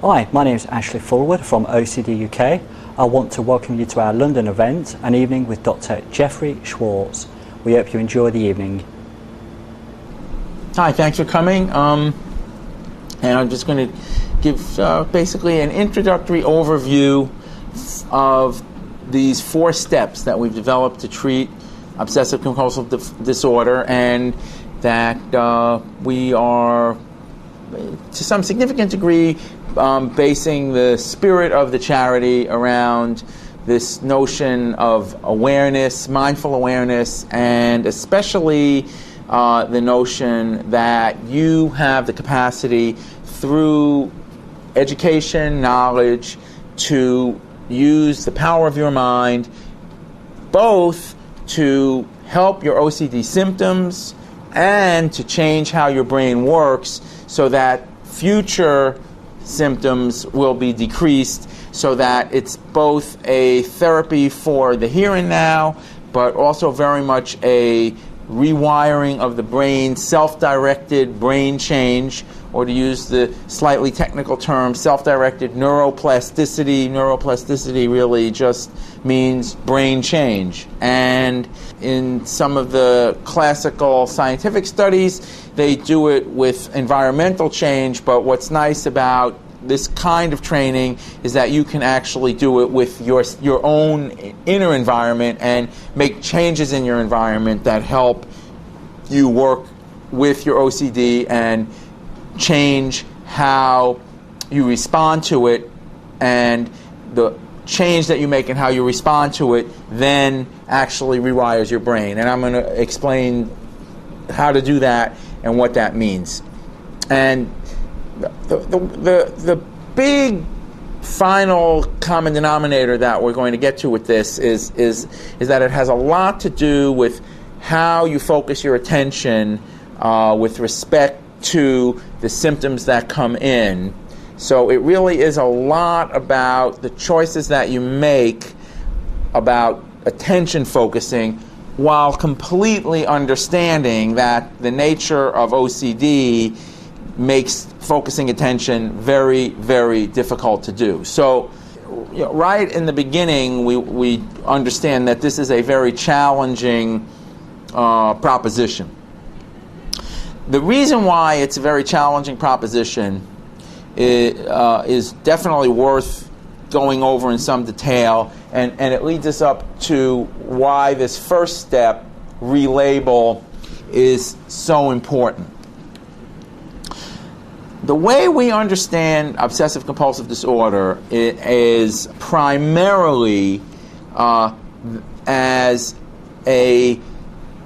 Hi, my name is Ashley Fulwood from OCD-UK. I want to welcome you to our London event, An Evening with Dr. Jeffrey Schwartz. We hope you enjoy the evening. Hi, thanks for coming. And I'm just going to give basically an introductory overview of these 4 steps that we've developed to treat obsessive compulsive disorder, and that we are, to some significant degree, basing the spirit of the charity around this notion of awareness, mindful awareness, and especially the notion that you have the capacity through education, knowledge, to use the power of your mind both to help your OCD symptoms and to change how your brain works so that future symptoms will be decreased, so that it's both a therapy for the here and now, but also very much a rewiring of the brain, self-directed brain change, or to use the slightly technical term, self-directed neuroplasticity. Neuroplasticity really just means brain change. And in some of the classical scientific studies, they do it with environmental change, but what's nice about this kind of training is that you can actually do it with your own inner environment and make changes in your environment that help you work with your OCD and change how you respond to it, and the change that you make in how you respond to it then actually rewires your brain. And I'm going to explain how to do that and what that means. And the big final common denominator that we're going to get to with this is that it has a lot to do with how you focus your attention with respect to the symptoms that come in. So it really is a lot about the choices that you make about attention focusing, while completely understanding that the nature of OCD makes focusing attention very, very difficult to do. So right in the beginning, we understand that this is a very challenging proposition. The reason why it's a very challenging proposition is definitely worth going over in some detail, and it leads us up to why this first step, relabel, is so important. The way we understand obsessive compulsive disorder is primarily as a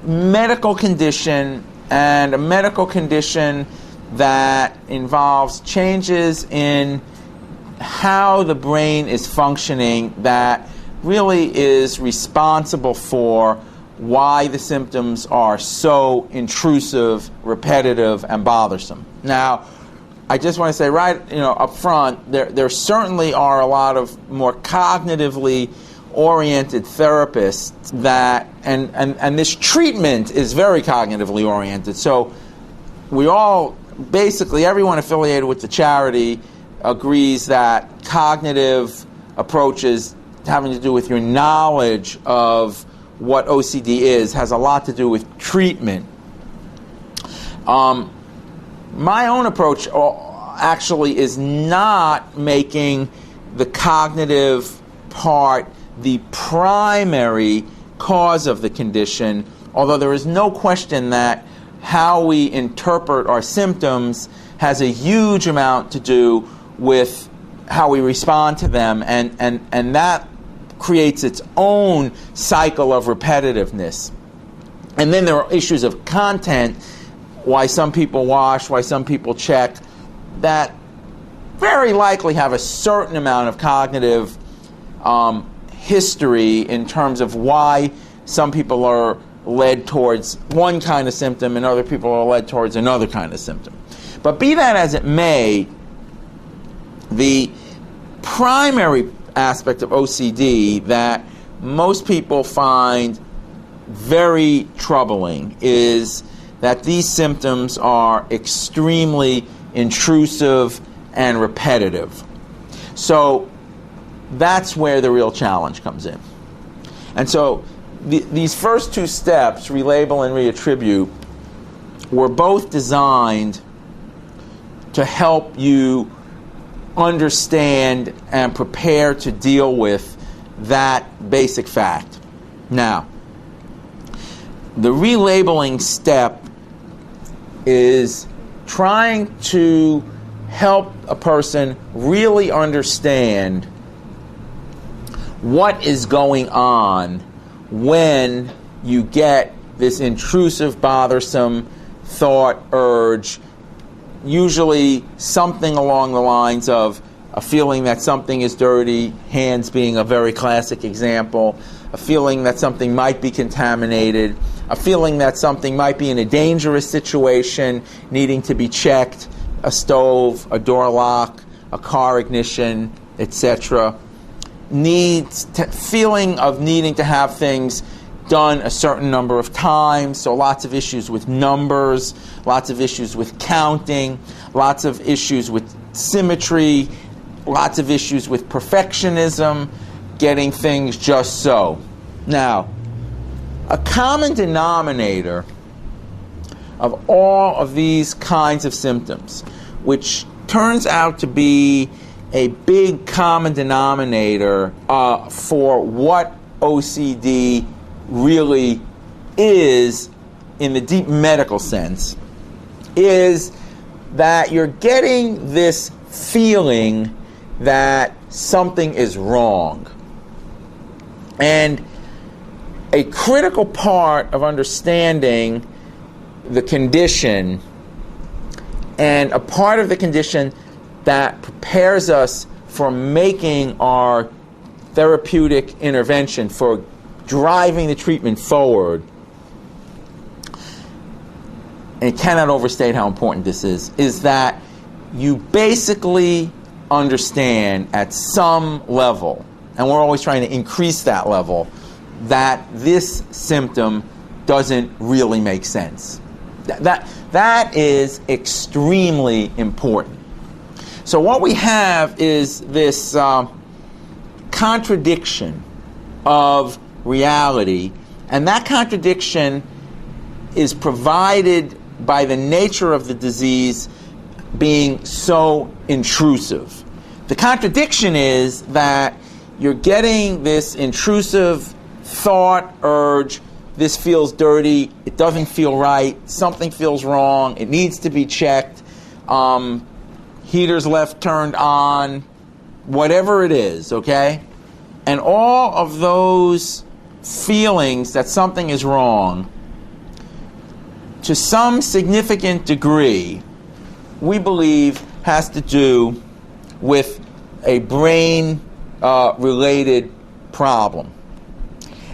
medical condition, and a medical condition that involves changes in how the brain is functioning that really is responsible for why the symptoms are so intrusive, repetitive, and bothersome. Now, I just want to say right up front, there certainly are a lot of more cognitively oriented therapists that, and this treatment is very cognitively oriented. So we all, basically everyone affiliated with the charity agrees that cognitive approaches having to do with your knowledge of what OCD is has a lot to do with treatment. My own approach actually is not making the cognitive part the primary cause of the condition, although there is no question that how we interpret our symptoms has a huge amount to do with how we respond to them, and that creates its own cycle of repetitiveness. And then there are issues of content, why some people wash, why some people check, that very likely have a certain amount of cognitive history in terms of why some people are led towards one kind of symptom and other people are led towards another kind of symptom. But be that as it may, the primary aspect of OCD that most people find very troubling is that these symptoms are extremely intrusive and repetitive. So that's where the real challenge comes in. And so these first two steps, relabel and reattribute, were both designed to help you understand and prepare to deal with that basic fact. Now, the relabeling step is trying to help a person really understand what is going on when you get this intrusive, bothersome thought, urge, usually something along the lines of a feeling that something is dirty, hands being a very classic example, a feeling that something might be contaminated, a feeling that something might be in a dangerous situation, needing to be checked, a stove, a door lock, a car ignition, etc. Feeling of needing to have things done a certain number of times, so lots of issues with numbers, lots of issues with counting, lots of issues with symmetry, lots of issues with perfectionism, getting things just so. Now, a common denominator of all of these kinds of symptoms, which turns out to be a big common denominator for what OCD really is in the deep medical sense, is that you're getting this feeling that something is wrong. And a critical part of understanding the condition, and a part of the condition that prepares us for making our therapeutic intervention, for driving the treatment forward, and cannot overstate how important this is that you basically understand at some level, and we're always trying to increase that level, that this symptom doesn't really make sense. That is extremely important. So what we have is this contradiction of reality, and that contradiction is provided by the nature of the disease being so intrusive. The contradiction is that you're getting this intrusive thought, urge, this feels dirty, it doesn't feel right, something feels wrong, it needs to be checked, heater's left turned on, whatever it is, okay? And all of those feelings that something is wrong, to some significant degree, we believe has to do with a brain-related problem.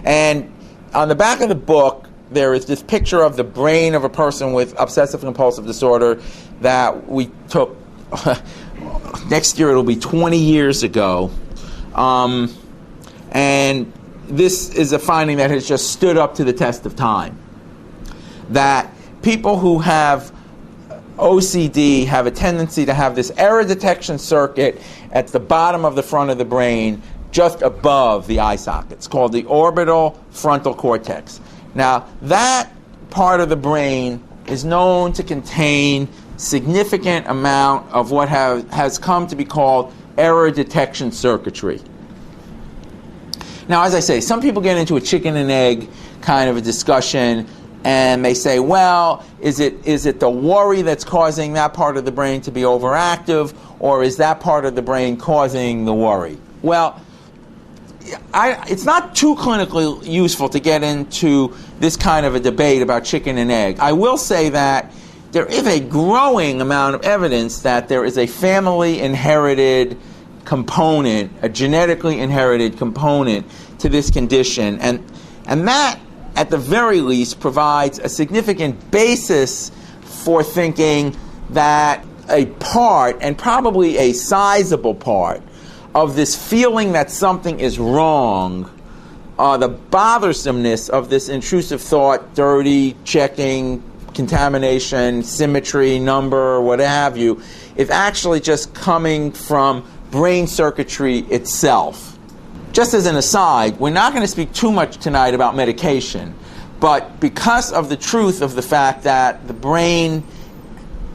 And on the back of the book, there is this picture of the brain of a person with obsessive-compulsive disorder that we took. Next year it'll be 20 years ago. And this is a finding that has just stood up to the test of time. That people who have OCD have a tendency to have this error detection circuit at the bottom of the front of the brain, just above the eye sockets, called the orbital frontal cortex. Now, that part of the brain is known to contain significant amount of what has come to be called error detection circuitry. Now, as I say, some people get into a chicken and egg kind of a discussion, and they say, well, is it the worry that's causing that part of the brain to be overactive, or is that part of the brain causing the worry? Well, it's not too clinically useful to get into this kind of a debate about chicken and egg. I will say that there is a growing amount of evidence that there is a family inherited component, a genetically inherited component to this condition, and that at the very least provides a significant basis for thinking that a part, and probably a sizable part, of this feeling that something is wrong, the bothersomeness of this intrusive thought, dirty, checking, contamination, symmetry, number, what have you, is actually just coming from brain circuitry itself. Just as an aside, we're not going to speak too much tonight about medication, but because of the truth of the fact that the brain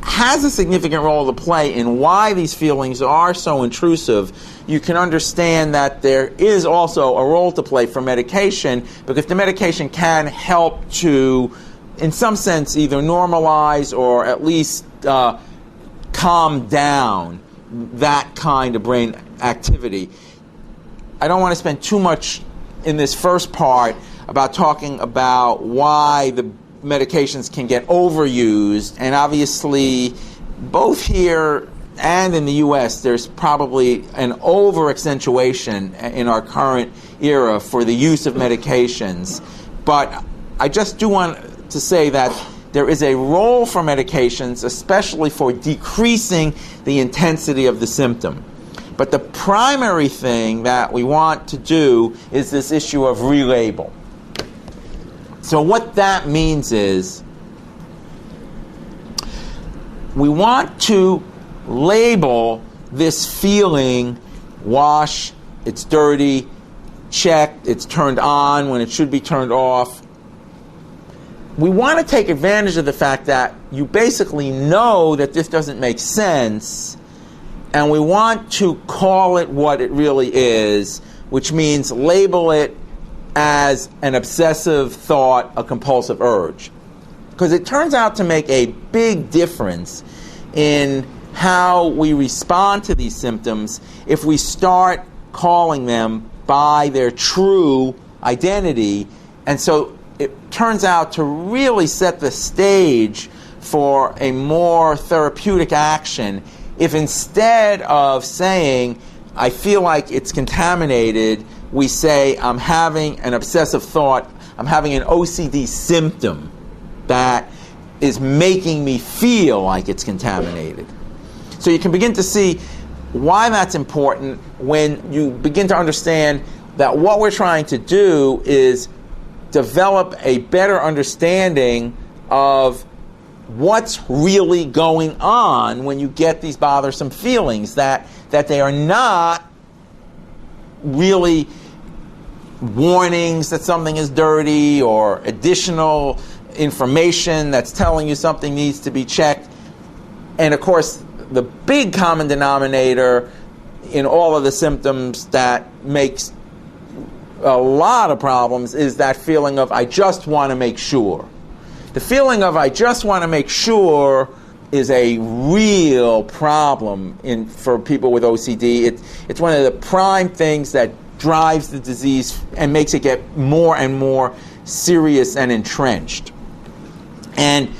has a significant role to play in why these feelings are so intrusive, you can understand that there is also a role to play for medication, because the medication can help to, in some sense, either normalize or at least calm down that kind of brain activity. I don't want to spend too much in this first part about talking about why the medications can get overused, and obviously both here and in the US there's probably an over-accentuation in our current era for the use of medications. But I just do want to say that there is a role for medications, especially for decreasing the intensity of the symptom. But the primary thing that we want to do is this issue of relabel. So what that means is we want to label this feeling: wash, it's dirty, check, it's turned on when it should be turned off. We want to take advantage of the fact that you basically know that this doesn't make sense, and we want to call it what it really is, which means label it as an obsessive thought, a compulsive urge. Because it turns out to make a big difference in how we respond to these symptoms if we start calling them by their true identity. And so it turns out to really set the stage for a more therapeutic action if, instead of saying, I feel like it's contaminated, we say, I'm having an obsessive thought, I'm having an OCD symptom that is making me feel like it's contaminated. So you can begin to see why that's important when you begin to understand that what we're trying to do is develop a better understanding of what's really going on when you get these bothersome feelings, that they are not really warnings that something is dirty or additional information that's telling you something needs to be checked. And of course, the big common denominator in all of the symptoms that makes a lot of problems is that feeling of, I just want to make sure. The feeling of, I just want to make sure, is a real problem for people with OCD. It's one of the prime things that drives the disease and makes it get more and more serious and entrenched. And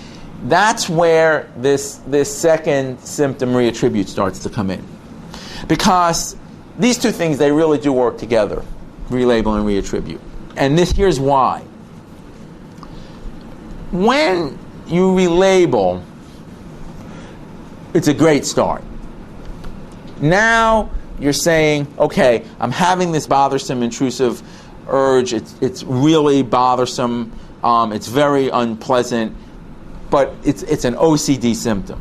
that's where this second symptom reattribute starts to come in. Because these two things, they really do work together, relabel and reattribute. And here's why. When you relabel, it's a great start. Now you're saying, okay, I'm having this bothersome, intrusive urge. It's really bothersome. It's very unpleasant. But it's an OCD symptom.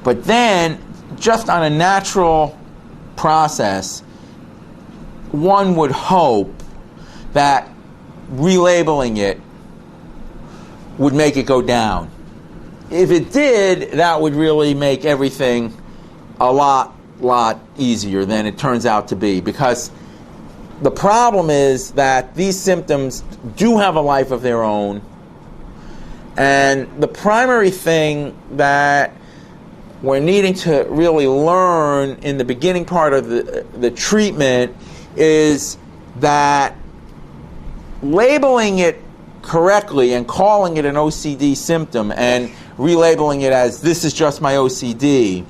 But then, just on a natural process, one would hope that relabeling it would make it go down. If it did, that would really make everything a lot easier than it turns out to be, because the problem is that these symptoms do have a life of their own, and the primary thing that we're needing to really learn in the beginning part of the treatment is that labeling it correctly and calling it an OCD symptom and relabeling it as, this is just my OCD,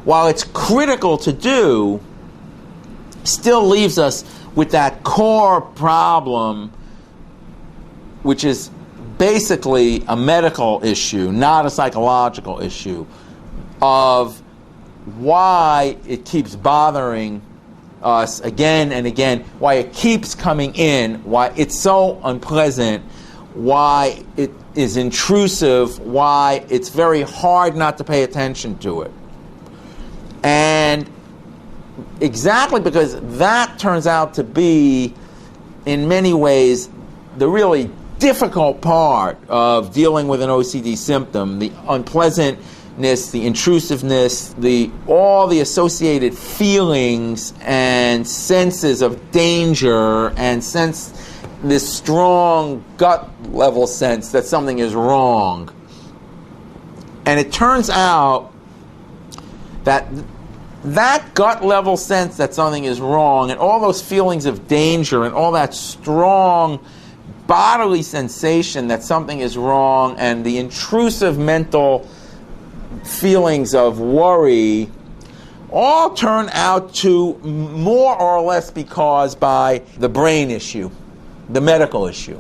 while it's critical to do, still leaves us with that core problem, which is basically a medical issue, not a psychological issue, of why it keeps bothering us again and again, why it keeps coming in, why it's so unpleasant, why it is intrusive, why it's very hard not to pay attention to it. And exactly because that turns out to be, in many ways, the really difficult part of dealing with an OCD symptom, the unpleasantness, the intrusiveness, all the associated feelings and senses of danger, and this strong gut level sense that something is wrong. And it turns out that gut level sense that something is wrong, and all those feelings of danger, and all that strong bodily sensation that something is wrong, and the intrusive mental feelings of worry, all turn out to more or less be caused by the brain issue, the medical issue.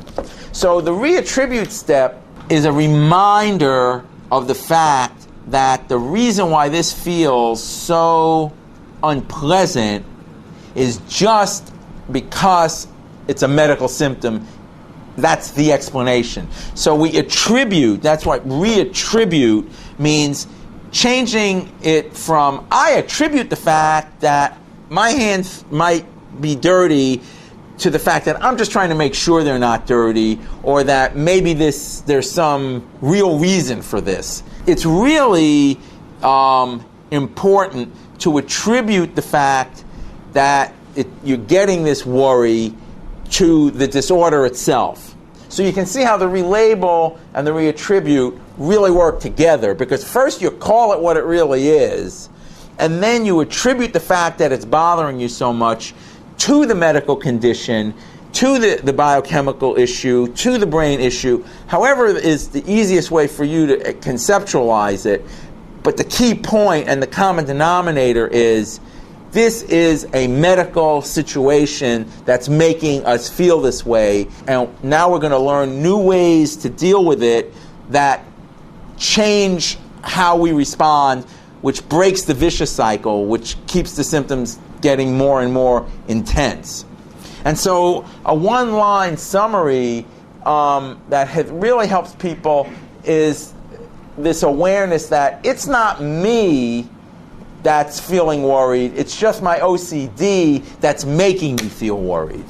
So the reattribute step is a reminder of the fact that the reason why this feels so unpleasant is just because it's a medical symptom. That's the explanation. So we attribute, that's what reattribute means, changing it from, I attribute the fact that my hands might be dirty to the fact that I'm just trying to make sure they're not dirty, or that maybe there's some real reason for this. It's really important to attribute the fact that you're getting this worry to the disorder itself. So you can see how the relabel and the reattribute really work together, because first you call it what it really is, and then you attribute the fact that it's bothering you so much to the medical condition, to the biochemical issue, to the brain issue, however is the easiest way for you to conceptualize it. But the key point and the common denominator is, this is a medical situation that's making us feel this way, and now we're going to learn new ways to deal with it that change how we respond, which breaks the vicious cycle, which keeps the symptoms getting more and more intense. And so a one-line summary that really helps people is this awareness that it's not me that's feeling worried, it's just my OCD that's making me feel worried.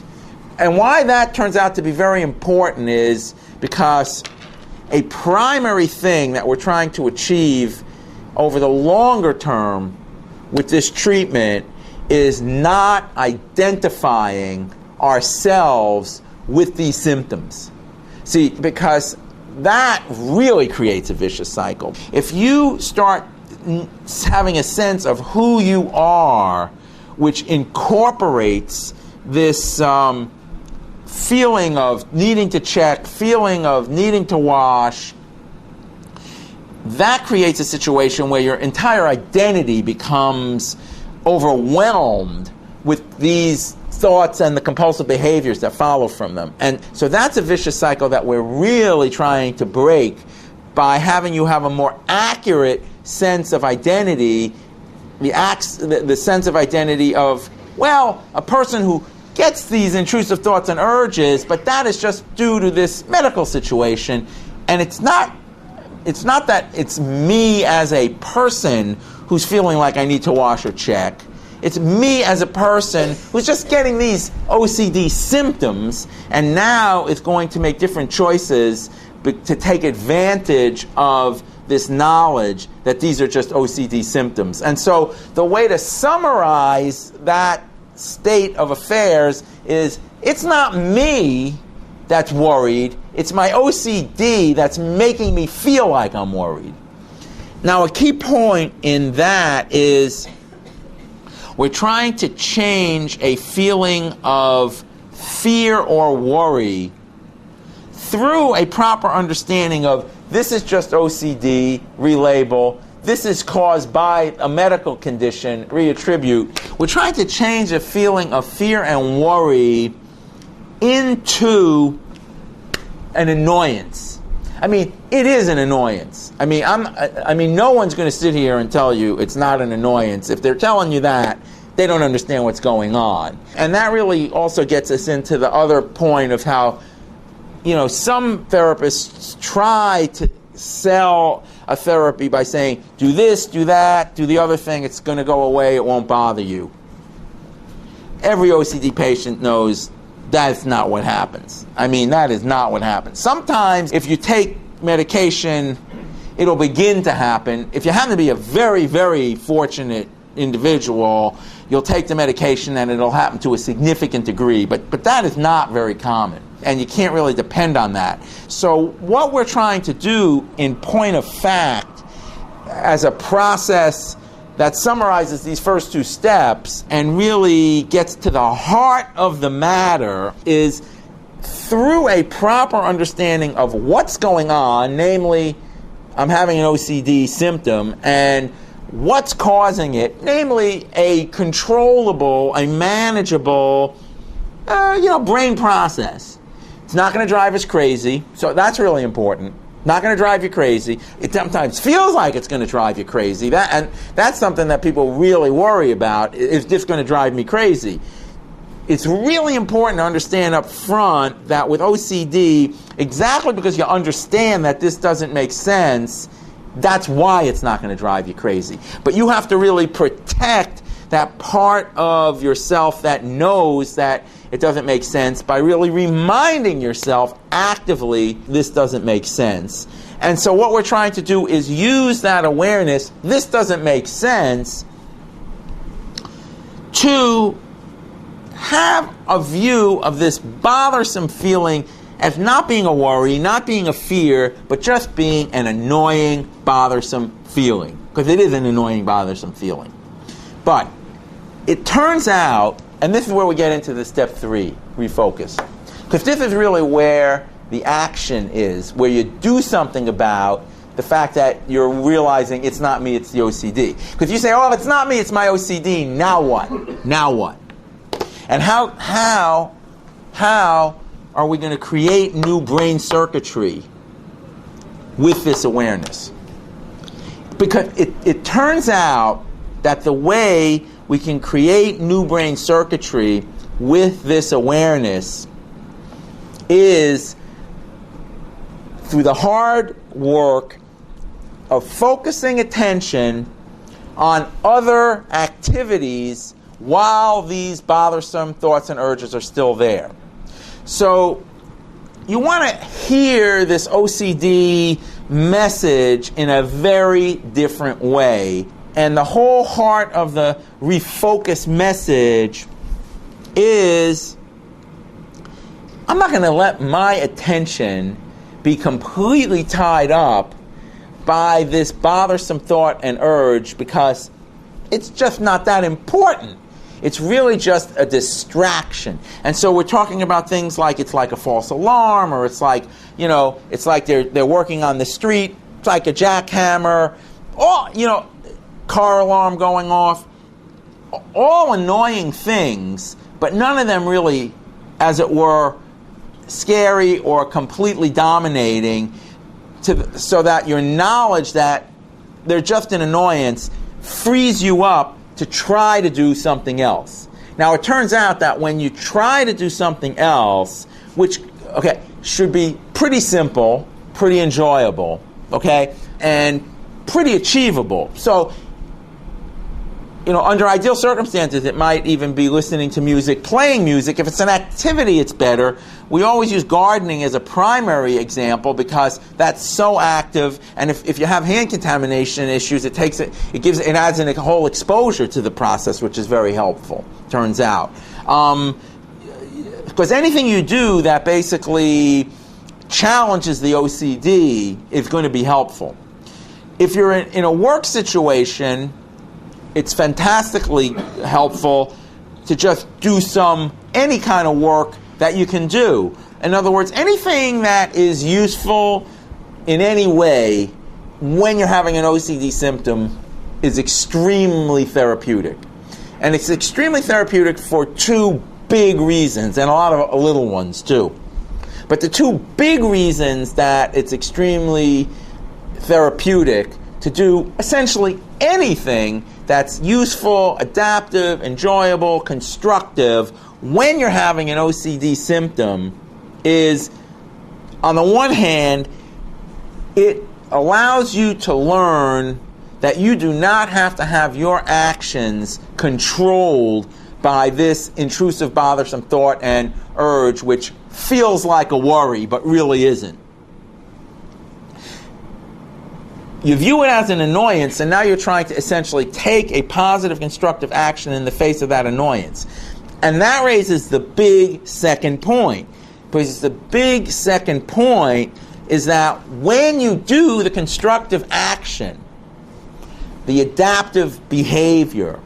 And why that turns out to be very important is because a primary thing that we're trying to achieve over the longer term with this treatment is not identifying ourselves with these symptoms. See, because that really creates a vicious cycle. If you start having a sense of who you are, which incorporates this feeling of needing to check, feeling of needing to wash, that creates a situation where your entire identity becomes overwhelmed with these thoughts and the compulsive behaviors that follow from them. And so that's a vicious cycle that we're really trying to break by having you have a more accurate sense of identity, the sense of identity of, well, a person who gets these intrusive thoughts and urges, but that is just due to this medical situation. And it's not that it's me as a person who's feeling like I need to wash or check. It's me as a person who's just getting these OCD symptoms, and now it's going to make different choices to take advantage of this knowledge that these are just OCD symptoms. And so the way to summarize that state of affairs is, it's not me that's worried, it's my OCD that's making me feel like I'm worried. Now, a key point in that is we're trying to change a feeling of fear or worry through a proper understanding of, this is just OCD, relabel, this is caused by a medical condition, reattribute. We're trying to change a feeling of fear and worry into an annoyance. I mean, it is an annoyance. I mean, no one's going to sit here and tell you it's not an annoyance. If they're telling you that, they don't understand what's going on. And that really also gets us into the other point of how some therapists try to sell a therapy by saying, do this, do that, do the other thing, it's going to go away, it won't bother you. Every OCD patient knows that's not what happens. That is not what happens. Sometimes if you take medication, it'll begin to happen. If you happen to be a very, very fortunate individual, you'll take the medication and it'll happen to a significant degree, but that is not very common, and you can't really depend on that. So what we're trying to do, in point of fact, as a process that summarizes these first two steps and really gets to the heart of the matter, is through a proper understanding of what's going on, namely, I'm having an OCD symptom, and what's causing it, namely a controllable, a manageable, brain process. It's not going to drive us crazy, so that's really important. Not going to drive you crazy. It sometimes feels like it's going to drive you crazy. That's something that people really worry about. Is this going to drive me crazy? It's really important to understand up front that with OCD, exactly because you understand that this doesn't make sense, that's why it's not going to drive you crazy. But you have to really protect that part of yourself that knows that it doesn't make sense by really reminding yourself actively, this doesn't make sense. And so what we're trying to do is use that awareness, this doesn't make sense, to have a view of this bothersome feeling as not being a worry, not being a fear, but just being an annoying, bothersome feeling. Because it is an annoying, bothersome feeling. But it turns out, and this is where we get into the step 3, refocus. Because this is really where the action is, where you do something about the fact that you're realizing it's not me, it's the OCD. Because you say, oh, if it's not me, it's my OCD, now what? Now what? And how are we going to create new brain circuitry with this awareness? Because it turns out that the way we can create new brain circuitry with this awareness is through the hard work of focusing attention on other activities while these bothersome thoughts and urges are still there. So you want to hear this OCD message in a very different way. And the whole heart of the refocus message is, I'm not going to let my attention be completely tied up by this bothersome thought and urge because it's just not that important. It's really just a distraction. And so we're talking about things like it's like a false alarm, or it's like, it's like they're working on the street, it's like a jackhammer, or, car alarm going off. All annoying things, but none of them really, as it were, scary or completely dominating, so that your knowledge that they're just an annoyance frees you up to try to do something else. Now, it turns out that when you try to do something else, which, should be pretty simple, pretty enjoyable, and pretty achievable. So, under ideal circumstances, it might even be listening to music, playing music. If it's an activity, it's better. We always use gardening as a primary example because that's so active. And if you have hand contamination issues, it adds in a whole exposure to the process, which is very helpful, turns out. Because anything you do that basically challenges the OCD is going to be helpful. If you're in a work situation, it's fantastically helpful to just do any kind of work that you can do. In other words, anything that is useful in any way when you're having an OCD symptom is extremely therapeutic. And it's extremely therapeutic for two big reasons, and a lot of little ones too. But the two big reasons that it's extremely therapeutic to do essentially anything that's useful, adaptive, enjoyable, constructive when you're having an OCD symptom is on the one hand, it allows you to learn that you do not have to have your actions controlled by this intrusive, bothersome thought and urge, which feels like a worry, but really isn't. You view it as an annoyance, and now you're trying to essentially take a positive, constructive action in the face of that annoyance. And that raises the big second point. Because the big second point is that when you do the constructive action, the adaptive behavior,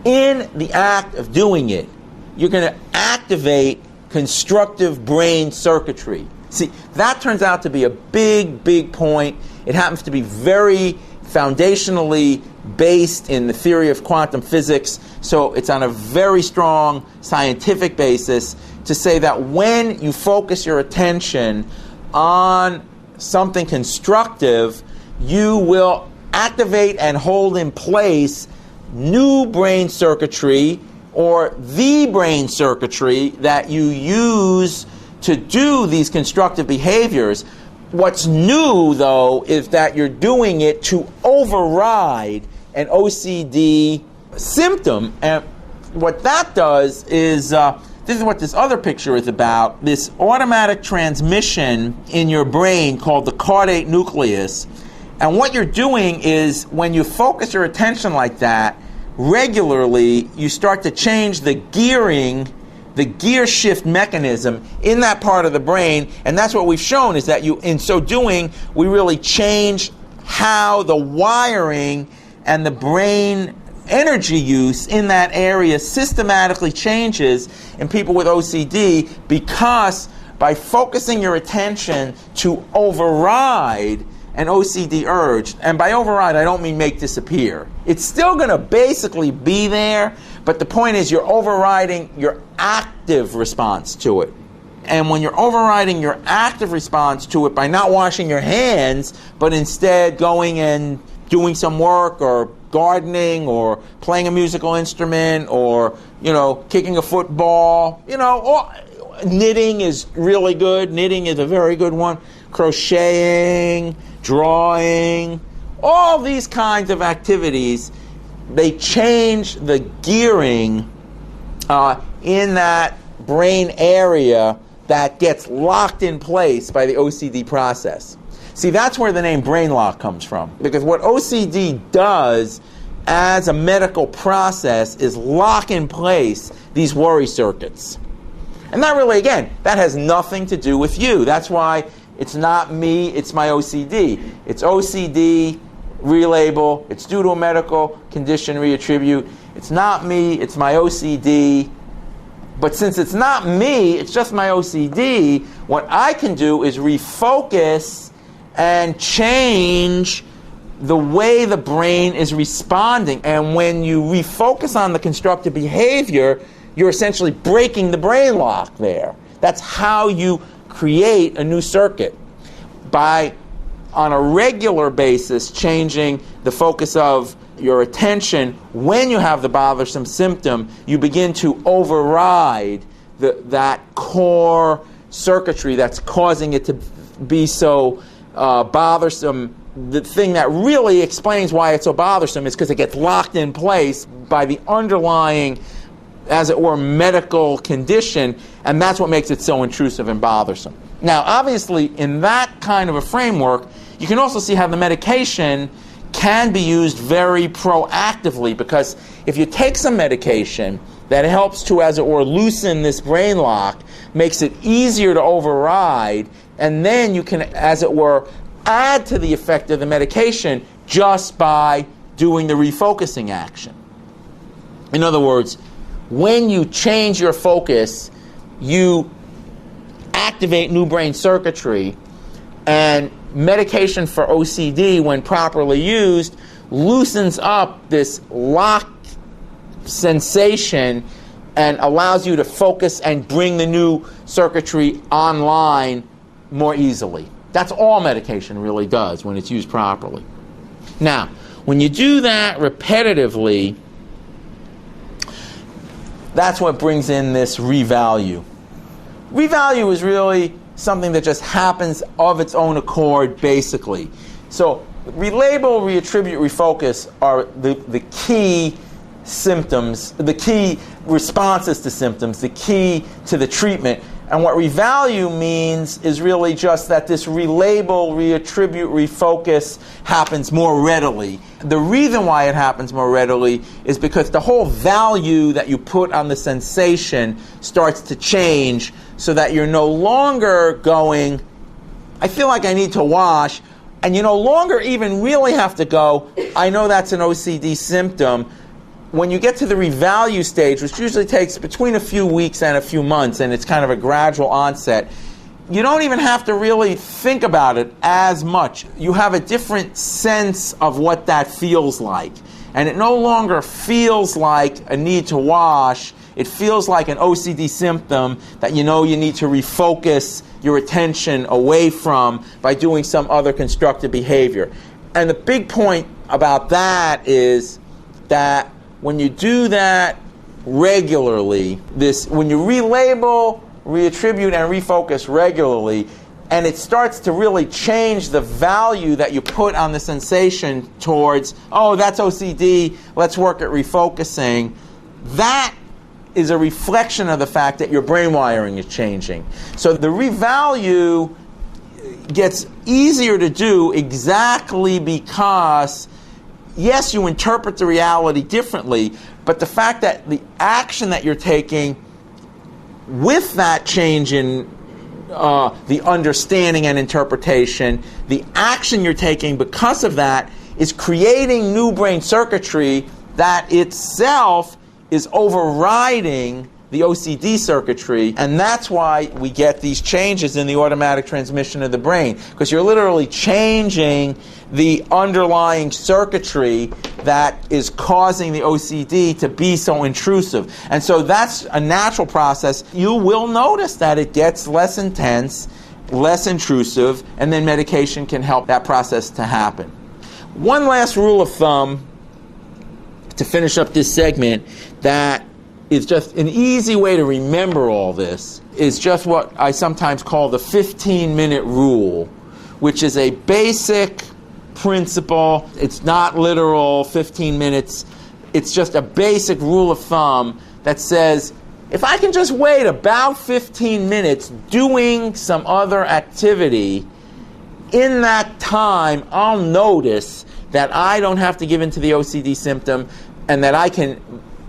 in the act of doing it, you're going to activate constructive brain circuitry. See, that turns out to be a big, big point. It happens to be very foundationally based in the theory of quantum physics, so it's on a very strong scientific basis to say that when you focus your attention on something constructive, you will activate and hold in place new brain circuitry, or the brain circuitry that you use to do these constructive behaviors. What's new, though, is that you're doing it to override an OCD symptom. And what that does is, this is what this other picture is about, this automatic transmission in your brain called the caudate nucleus. And what you're doing is, when you focus your attention like that, regularly, you start to change the gearing, the gear shift mechanism in that part of the brain. And that's what we've shown, is that in so doing, we really change how the wiring and the brain energy use in that area systematically changes in people with OCD, because by focusing your attention to override an OCD urge, and by override I don't mean make disappear. It's still going to basically be there, but the point is you're overriding your active response to it. And when you're overriding your active response to it by not washing your hands, but instead going and doing some work, or gardening, or playing a musical instrument, or, kicking a football, or knitting is really good. Knitting is a very good one. Crocheting, drawing, all these kinds of activities, they change the gearing in that brain area that gets locked in place by the OCD process. See, that's where the name brain lock comes from. Because what OCD does as a medical process is lock in place these worry circuits. And that really, again, that has nothing to do with you. That's why it's not me, it's my OCD. It's OCD, relabel, it's due to a medical condition, reattribute. It's not me, it's my OCD. But since it's not me, it's just my OCD, what I can do is refocus and change the way the brain is responding. And when you refocus on the constructive behavior, you're essentially breaking the brain lock there. That's how you create a new circuit. By, on a regular basis, changing the focus of your attention when you have the bothersome symptom, you begin to override that core circuitry that's causing it to be so bothersome. The thing that really explains why it's so bothersome is because it gets locked in place by the underlying, as it were, medical condition, and that's what makes it so intrusive and bothersome. Now, obviously, in that kind of a framework, you can also see how the medication can be used very proactively, because if you take some medication that helps to, as it were, loosen this brain lock, makes it easier to override, and then you can, as it were, add to the effect of the medication just by doing the refocusing action. In other words, when you change your focus, you activate new brain circuitry, and medication for OCD, when properly used, loosens up this lock sensation and allows you to focus and bring the new circuitry online more easily. That's all medication really does when it's used properly. Now, when you do that repetitively, that's what brings in this revalue. Revalue is really something that just happens of its own accord, basically. So relabel, reattribute, refocus are the key symptoms, the key responses to symptoms, the key to the treatment. And what revalue means is really just that this relabel, reattribute, refocus happens more readily. The reason why it happens more readily is because the whole value that you put on the sensation starts to change, so that you're no longer going, I feel like I need to wash, and you no longer even really have to go, I know that's an OCD symptom. When you get to the revalue stage, which usually takes between a few weeks and a few months, and it's kind of a gradual onset, you don't even have to really think about it as much. You have a different sense of what that feels like. And it no longer feels like a need to wash. It feels like an OCD symptom that you know you need to refocus your attention away from by doing some other constructive behavior. And the big point about that is that when you do that regularly, when you relabel, reattribute, and refocus regularly, and it starts to really change the value that you put on the sensation towards, oh, that's OCD, let's work at refocusing, that is a reflection of the fact that your brain wiring is changing. So the revalue gets easier to do exactly because, yes, you interpret the reality differently, but the fact that the action that you're taking with that change in the understanding and interpretation, the action you're taking because of that is creating new brain circuitry that itself is overriding the OCD circuitry, and that's why we get these changes in the automatic transmission of the brain, because you're literally changing the underlying circuitry that is causing the OCD to be so intrusive. And so that's a natural process. You will notice that it gets less intense, less intrusive, and then medication can help that process to happen. One last rule of thumb to finish up this segment that is just an easy way to remember all this is just what I sometimes call the 15-minute rule, which is a basic principle. It's not literal 15 minutes. It's just a basic rule of thumb that says, if I can just wait about 15 minutes doing some other activity, in that time I'll notice that I don't have to give in to the OCD symptom and that I can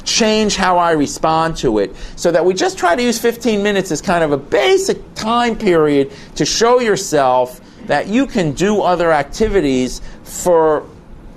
change how I respond to it, so that we just try to use 15 minutes as kind of a basic time period to show yourself that you can do other activities for,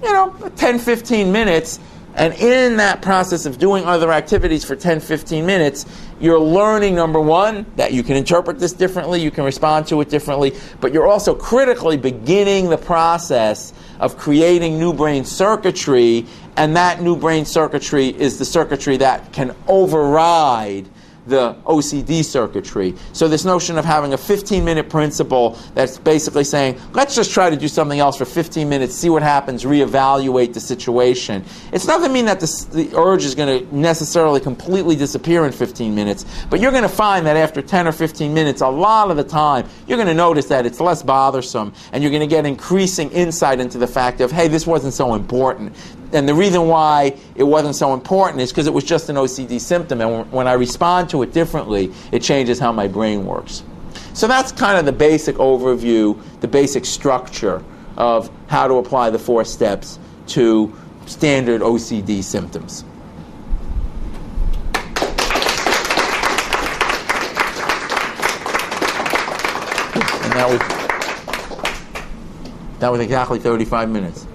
10, 15 minutes. And in that process of doing other activities for 10, 15 minutes, you're learning, number one, that you can interpret this differently, you can respond to it differently, but you're also critically beginning the process of creating new brain circuitry, and that new brain circuitry is the circuitry that can override the OCD circuitry. So this notion of having a 15-minute principle that's basically saying, let's just try to do something else for 15 minutes, see what happens, reevaluate the situation. It's not to mean that the urge is going to necessarily completely disappear in 15 minutes, but you're going to find that after 10 or 15 minutes, a lot of the time, you're going to notice that it's less bothersome, and you're going to get increasing insight into the fact of, hey, this wasn't so important. And the reason why it wasn't so important is because it was just an OCD symptom, and when I respond to it differently, it changes how my brain works. So that's kind of the basic overview, the basic structure of how to apply the 4 steps to standard OCD symptoms. And that was exactly 35 minutes.